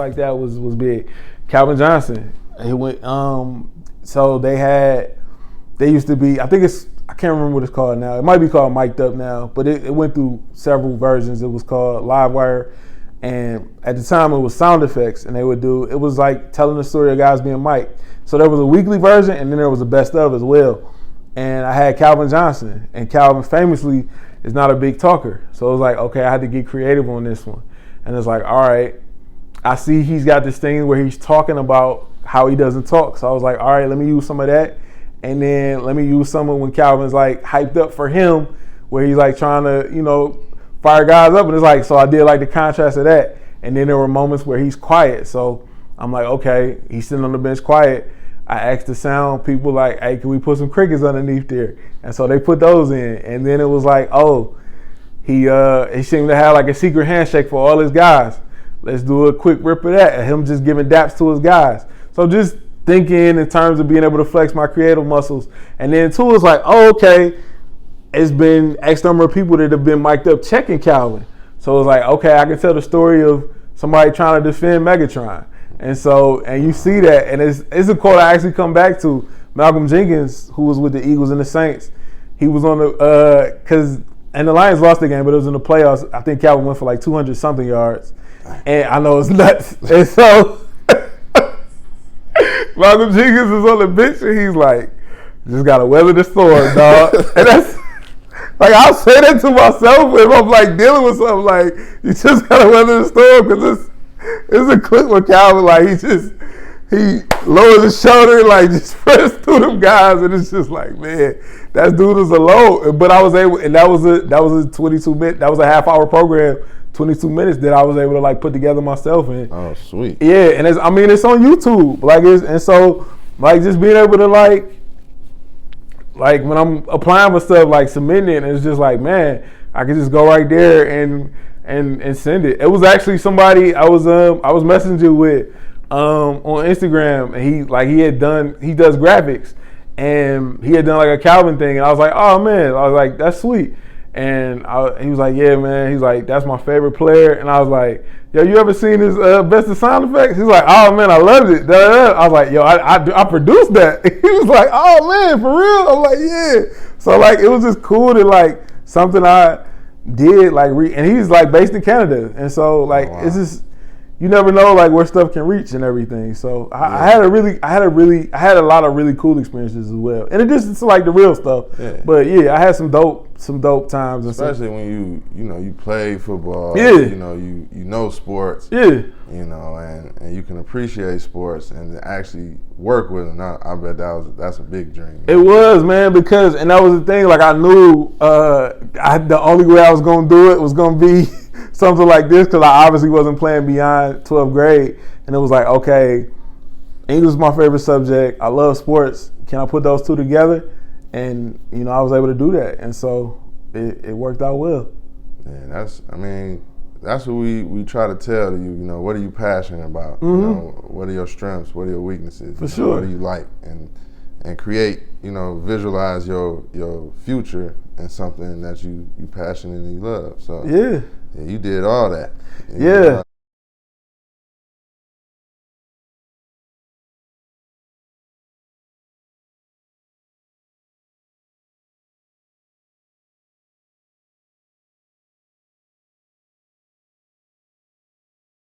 like that was big. Calvin Johnson. He went. So they used to be. I can't remember what it's called now. It might be called Mic'd Up now, but it went through several versions. It was called Livewire, and at the time it was sound effects, and it was like telling the story of guys being mic'd. So there was a weekly version, and then there was a best of as well. And I had Calvin Johnson, and Calvin famously is not a big talker. So it was like, okay, I had to get creative on this one. And it's like, all right, I see he's got this thing where he's talking about how he doesn't talk. So I was like, all right, let me use some of that. And then let me use some of when Calvin's like hyped up for him, where he's like trying to, fire guys up. And it's like, so I did like the contrast of that. And then there were moments where he's quiet. So I'm like, okay, he's sitting on the bench quiet. I asked the sound people like, hey, can we put some crickets underneath there? And so they put those in. And then it was like, oh, he seemed to have like a secret handshake for all his guys. Let's do a quick rip of that. And him just giving daps to his guys. So just thinking in terms of being able to flex my creative muscles. And then two, it's like, oh, okay, it's been X number of people that have been mic'd up checking Calvin. So it's like, okay, I can tell the story of somebody trying to defend Megatron. And you see that, and it's a quote I actually come back to. Malcolm Jenkins, who was with the Eagles and the Saints, he was on and the Lions lost the game, but it was in the playoffs. I think Calvin went for like 200 something yards, and I know it's nuts. And so Malcolm Jenkins is on the bench, and he's like, "Just gotta weather the storm, dog." And that's like, I'll say that to myself if I'm like dealing with something. Like, you just gotta weather the storm, because it's a clip with Calvin, like he lowers his shoulder, like just press through them guys, and it's just like, man, that dude is alone. But I was able, and that was a 22 minute, that was a half-hour program, 22 minutes that I was able to like put together myself. And oh, sweet. Yeah, and it's on YouTube, and so like just being able to like when I'm applying for stuff, like submitting it, and it's just like, man, I can just go right there and send it. It was actually somebody I was messaging with on Instagram, and he does graphics, and he had done like a Calvin thing, and I was like, oh man, I was like, that's sweet. And he was like, yeah man, he's like, that's my favorite player. And I was like, yo, you ever seen his best of sound effects? He's like, oh man, I loved it. I was like, yo, I produced that. He was like, oh man, for real? I'm like, yeah. So like, it was just cool to like something I did like and he's like based in Canada, and so like, oh, wow. It's just, you never know like where stuff can reach and everything. So I had a lot of really cool experiences as well, in addition to like the real stuff. Yeah. But yeah, I had some dope times, especially when you play football. Yeah. You know sports. Yeah. And you can appreciate sports and actually work with them. I bet that's a big dream. It was, man, because, and that was the thing, like I knew the only way I was gonna do it was gonna be something like this, because I obviously wasn't playing beyond 12th grade, and it was like, okay, English is my favorite subject. I love sports. Can I put those two together? And I was able to do that, and so it worked out well. Yeah, that's what we try to tell you. What are you passionate about? Mm-hmm. What are your strengths? What are your weaknesses? For sure. What do you like? And create. Visualize your future in something that you passionately love. So yeah, you did all that. Yeah.